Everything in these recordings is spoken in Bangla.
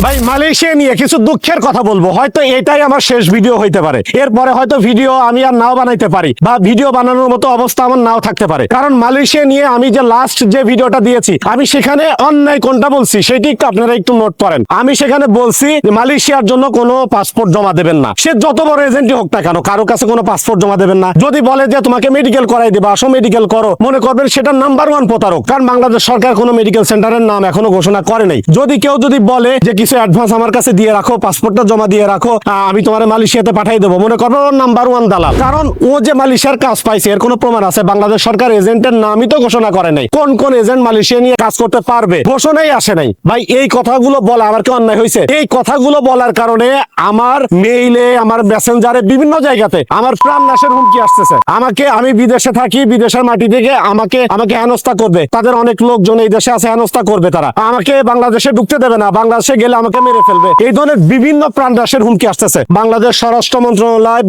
ভাই মালয়েশিয়া নিয়ে কিছু দুঃখের কথা বলবো, হয়তো এটাই আমার শেষ ভিডিও হইতে পারে। এরপরে হয়তো ভিডিও আমি আর নাও বানাইতে পারি, বা ভিডিও বানানোর মতো অবস্থা আমার নাও থাকতে পারে। কারণ মালয়েশিয়া নিয়ে আমি যে লাস্ট যে ভিডিওটা দিয়েছি, আমি সেখানে অন্যায় কোনটা বলছি সেটি একটু আপনারা একটু নোট করেন। আমি সেখানে বলছি মালয়েশিয়ার জন্য কোনো পাসপোর্ট জমা দেবেন না, সে যত বড় এজেন্টই হোক না কেন, কারো কাছে কোনো পাসপোর্ট জমা দেবেন না। যদি বলে যে তোমাকে মেডিকেল করাই দেবে, আসো মেডিকেল করো, মনে করবেন সেটা নাম্বার 1 প্রতারক। কারণ বাংলাদেশ সরকার কোনো মেডিকেল সেন্টারের নাম এখনো ঘোষণা করে নাই। যদি কেউ যদি বলে যে কিছু অ্যাডভান্স আমার কাছে দিয়ে রাখো, পাসপোর্টটা জমা দিয়ে রাখো, আমি তোমার মালয়েশিয়াতে পাঠিয়ে দেবো, মনে করবো নাম্বার 1 দালাল। কারণ ও যে মালয়েশিয়ার কাজ পাইছে এর কোনো প্রমাণ আছে? বাংলাদেশ সরকার এজেন্টের নামই তো ঘোষণা করে নাই। কোন কোন এজেন্ট মালয়েশিয়া নিয়ে কাজ করতে পারবে ঘোষণাই আসে নাই। ভাই এই কথাগুলো বলা আমার কি অন্যায় হয়েছে? এই কথাগুলো বলার কারণে আমার মেইলে, আমার মেসেঞ্জারে, বিভিন্ন জায়গাতে আমার প্রাণ নাশের হুমকি আসতেছে। আমি বিদেশে থাকি, বিদেশের মাটি থেকে আমাকে হেনস্থা করবে। তাদের অনেক লোকজন এই দেশে আছে, হেনস্থা করবে। তারা আমাকে বাংলাদেশে ঢুকতে দেবে না, বাংলাদেশে গেলে আমাকে মেরে ফেলবে। এই ধরনের বিভিন্ন প্রাণ নাশের হুমকি আসতেছে। বাংলাদেশ স্বরাষ্ট্র মন্ত্রণালয়,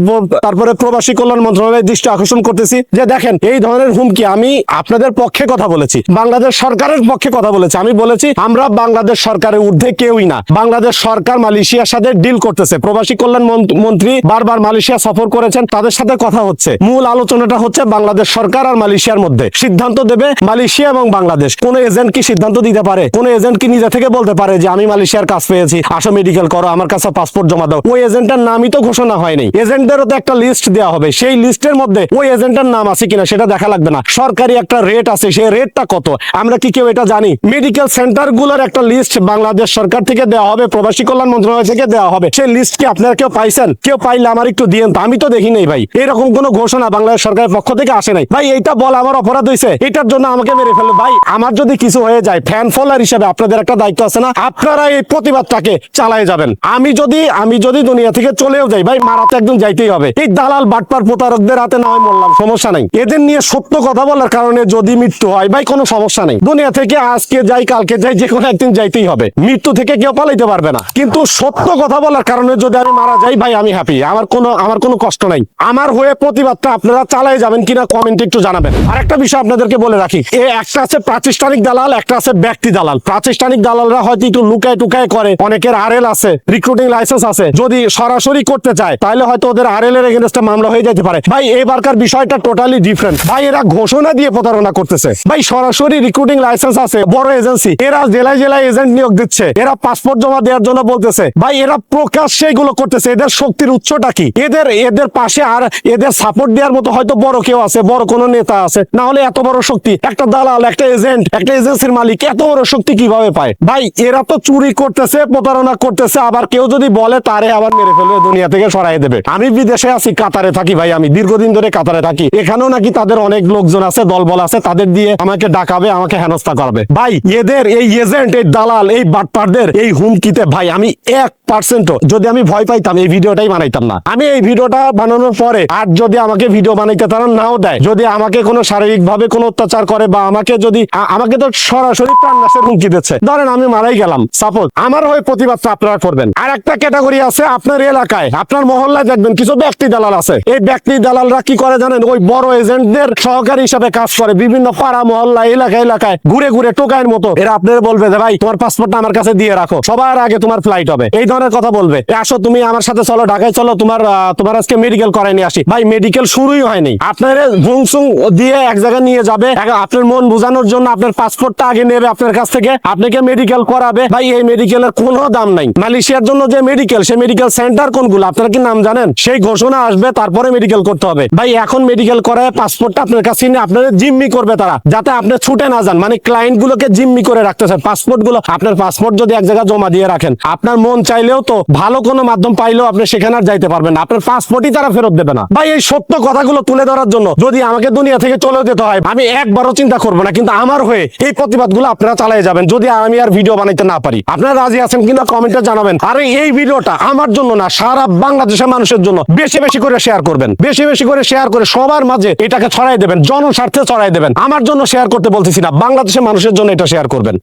তারপরে প্রবাসী কল্যাণ মন্ত্রণালয়ের দৃষ্টি আকর্ষণ করতেছি যে দেখেন এই ধরনের হুমকি। আমি আপনাদের পক্ষে কথা বলেছি, বাংলাদেশ সরকারের পক্ষে কথা বলেছি। আমি বলেছি আমরা বাংলাদেশ সরকারের ঊর্ধ্বে কেউই না। বাংলাদেশ সরকার মালয়েশিয়ার সাথে ডিল করতেছে। প্রবাসী কল্যাণ মন্ত্রী বারবার মালয়েশিয়া সফর করেছেন, তাদের সাথে কথা হচ্ছে। মূল আলোচনাটা হচ্ছে বাংলাদেশ সরকার আর মালয়েশিয়ার মধ্যে। সিদ্ধান্ত দেবে মালয়েশিয়া এবং বাংলাদেশ। কোন এজেন্ট কি সিদ্ধান্ত দিতে পারে? কোন এজেন্ট কি নিজে থেকে বলতে পারে যে আমি মালয়েশিয়ার কাজ পেয়েছি, আসো মেডিকেল করো, আমার কাছে পাসপোর্ট জমা দাও? ওই এজেন্টের নামই তো ঘোষণা হয়নি। এজেন্টদেরও তো একটা লিস্ট দেওয়া হবে, সেই লিস্টের মধ্যে ওই এজেন্টের নাম আছে কিনা সেটা দেখা লাগবে না? সরকারি একটা রেট আছে, সেই রেটটা কত আমরা কি কেউ এটা জানি? মেডিকেল সেন্টার গুলোর একটা লিস্ট বাংলাদেশ সরকার থেকে দেওয়া হবে, প্রবাসী কল্যাণ মন্ত্রণালয় থেকে দেওয়া হবে। সেই লিস্ট কি আপনারা কেউ পাইছেন? কেউ পাইলে আমার একটু দিয়েন তো, আমি তো দেখি নাই ভাই। এরকম কোন ঘোষণা বাংলাদেশ সরকারের পক্ষ থেকে আসে নাই ভাই। এইটা বলা আমার অপরাধ হয়েছে, এটার জন্য আমাকে মেরে ফেলবে ভাই। আমার যদি কিছু হয়ে যায়, ফ্যান ফলোয়ার হিসেবে আপনাদের একটা দায়িত্ব আছে না? আপনারা এই প্রতিবাদটাকে চালায় যাবেন। আমি যদি দুনিয়া থেকে চলেও যাই ভাই, মারাতে একদম যাইতেই হবে। এই দালাল বাটপার প্রতারকদের হাতে না হয় মরলাম, সমস্যা নাই। এদের নিয়ে সত্য কথা বলার কারণে যদি মৃত্যু হয় ভাই, কোনো সমস্যা নেই। দুনিয়া থেকে আজকে যাই, কালকে যাই, যে কোনো একদিন যাইতেই হবে। মৃত্যু থেকে কেউ পালাইতে পারবে না। কিন্তু সত্য কথা বলার কারণে যদি আমি মারা যাই ভাই, আমি হ্যাপি। আমার কোনো কষ্ট নাই। আমার হয়ে প্রতিবাদটা আপনারা চালায় যাবেন কিনা কমেন্টে একটু জানাবেন। আর একটা বিষয় আপনাদেরকে বলে রাখি, একটা আছে প্রাতিষ্ঠানিক দালাল, একটা আছে ব্যক্তি দালাল। প্রাতিষ্ঠানিক দালালরা হয়তো একটু লুকায় টুকায় করে, অনেকের আরএল আছে, রিক্রুটিং লাইসেন্স আছে। যদি সরাসরি করতে চায় তাহলে হয়তো ওদের আরএল এর এগেইনস্টে মামলা হয়ে যেতে পারে। ভাই এবারকার বিষয়টা টোটালি ডিফারেন্ট ভাই। এরা ঘোষণা দিয়ে প্রতারণা করতেছে ভাই। সরাসরি রিক্রুটিং লাইসেন্স আছে, বড় এজেন্সি, এরা জেলায় জেলায় এজেন্ট নিয়োগ দিচ্ছে। এরা পাসপোর্ট জমা দেওয়ার জন্য বলতেছে ভাই। এরা প্রকাশ্যে এগুলো করতেছে। এদের শক্তির উৎসটা কি? এদের পাশে আর এদের সাপোর্ট দেওয়ার মতো হয়তো বড় কেউ আছে, বড় কোনো নেতা আছে, না হলে এত বড় শক্তি একটা দালাল, একটা এজেন্ট, একটা এজেন্সির মালিক এত বড় শক্তি কিভাবে পায় ভাই? এরা তো চুরি করতেছে, প্রতারণা করতেছে। আবার কেউ যদি বলে তারে আবার মেরে ফেলবে, দুনিয়া থেকে সরাই দেবে। আমি বিদেশে আছি, কাতারে থাকি ভাই, আমি দীর্ঘদিন ধরে কাতারে থাকি। এখানেও নাকি তাদের অনেক লোকজন আছে, দলবল আছে, তাদের দিয়ে আমাকে ডাকাবে, আমাকে হেনস্থা করবে ভাই। এদের এই এজেন্ট, এই দালাল, এই বাটপারদের এই হুমকিতে ভাই আমি 1% যদি আমি ভয় পাইতাম এই ভিডিওটাই বানাইতাম না। আমি এই ভিডিওটা বানানোর পরে আর যদি আমাকে ভিডিও বানাইতে তারা নাও দেয়, যদি আমাকে কোনো শারীরিক ভাবে কোনো অত্যাচার করে, বা আমাকে তো সরাসরি প্রাণ নাশের হুমকি দিচ্ছে, ধরেন আমি মারাই গেলাম, সাপোজ, আমার হয়ে প্রতিবাদটা আপনারা করবেন। আর একটা ক্যাটাগরি আছে আপনার এলাকায়, আপনার মহল্লায় দেখবেন কিছু ব্যক্তি দালাল আছে। এই ব্যক্তি দালালরা কি করে জানেন? ওই বড় এজেন্টদের সহকারী হিসাবে কাজ করে। বিভিন্ন পাড়া মহল্লা, এলাকায় ঘুরে ঘুরে টোকাইয়ের মতো এরা আপনাদের বলবে যে ভাই তোমার পাসপোর্টটা আমার কাছে দিয়ে রাখো, সবার আগে তোমার ফ্লাইট হবে, এই ধরনের কথা বলবে। আসো তুমি আমার সাথে চলো, ঢাকায় চলো, তোমার আজকে মেডিকেল করাই নিয়ে আসি। ভাই মেডিকেল শুরুই হয়নি, আপনার ভুংসুং দিয়ে এক জায়গায় নিয়ে যাবে, আপনার মন বোঝানোর জন্য আপনার পাসপোর্টটা আগে নেবে আপনার কাছ থেকে, আপনাকে মেডিকেল করাবে। ভাই এই মেডিকেলের কোনো দাম নাই। মালয়েশিয়ার জন্য যে মেডিকেল, সেই মেডিকেল সেন্টার কোনগুলো আপনারা কি নাম জানেন? সেই ঘোষণা আসবে, তারপরে মেডিকেল করতে হবে ভাই। এখন মেডিকেল করায় পাসপোর্টটা আপনার কাছে নিয়ে আপনাদের জিম্মি করবে তারা, যাতে আপনি ছুটে না যান। মানে ক্লায়েন্ট গুলোকে জিম্মি করে রাখতেছে। পাসপোর্ট গুলো, আপনার পাসপোর্ট যদি এক জায়গায় জমা দিয়ে রাখেন, আপনার মন চাইলেও তো ভালো কোনো মাধ্যম পাইলেও আপনি সেখানে আর যাইতে পারবেন না, আপনার পাসপোর্টই তারা ফেরত দেবে না। ভাই এই সত্য কথাগুলো তুলে ধরার জন্য যদি আমাকে দুনিয়া থেকে চলে যেতে হয়, আমি একবারও চিন্তা করবো না। কিন্তু আমার হয়ে এই প্রতিবাদগুলো আপনারা চালিয়ে যাবেন যদি আমি আর ভিডিও বানাইতে না পারি। আপনারা রাজি আছেন কিনা কমেন্টে জানাবেন। আর এই ভিডিওটা আমার জন্য না, সারা বাংলাদেশের মানুষের জন্য বেশি বেশি করে শেয়ার করবেন। বেশি বেশি করে শেয়ার করে সবার মাঝে এটাকে ছড়াই দেবেন, জনস্বার্থে ছড়াই দেবেন। আমার জন্য শেয়ার করতে বলতেছি না, বাংলাদেশের মানুষের জন্য এটা শেয়ার করবেন।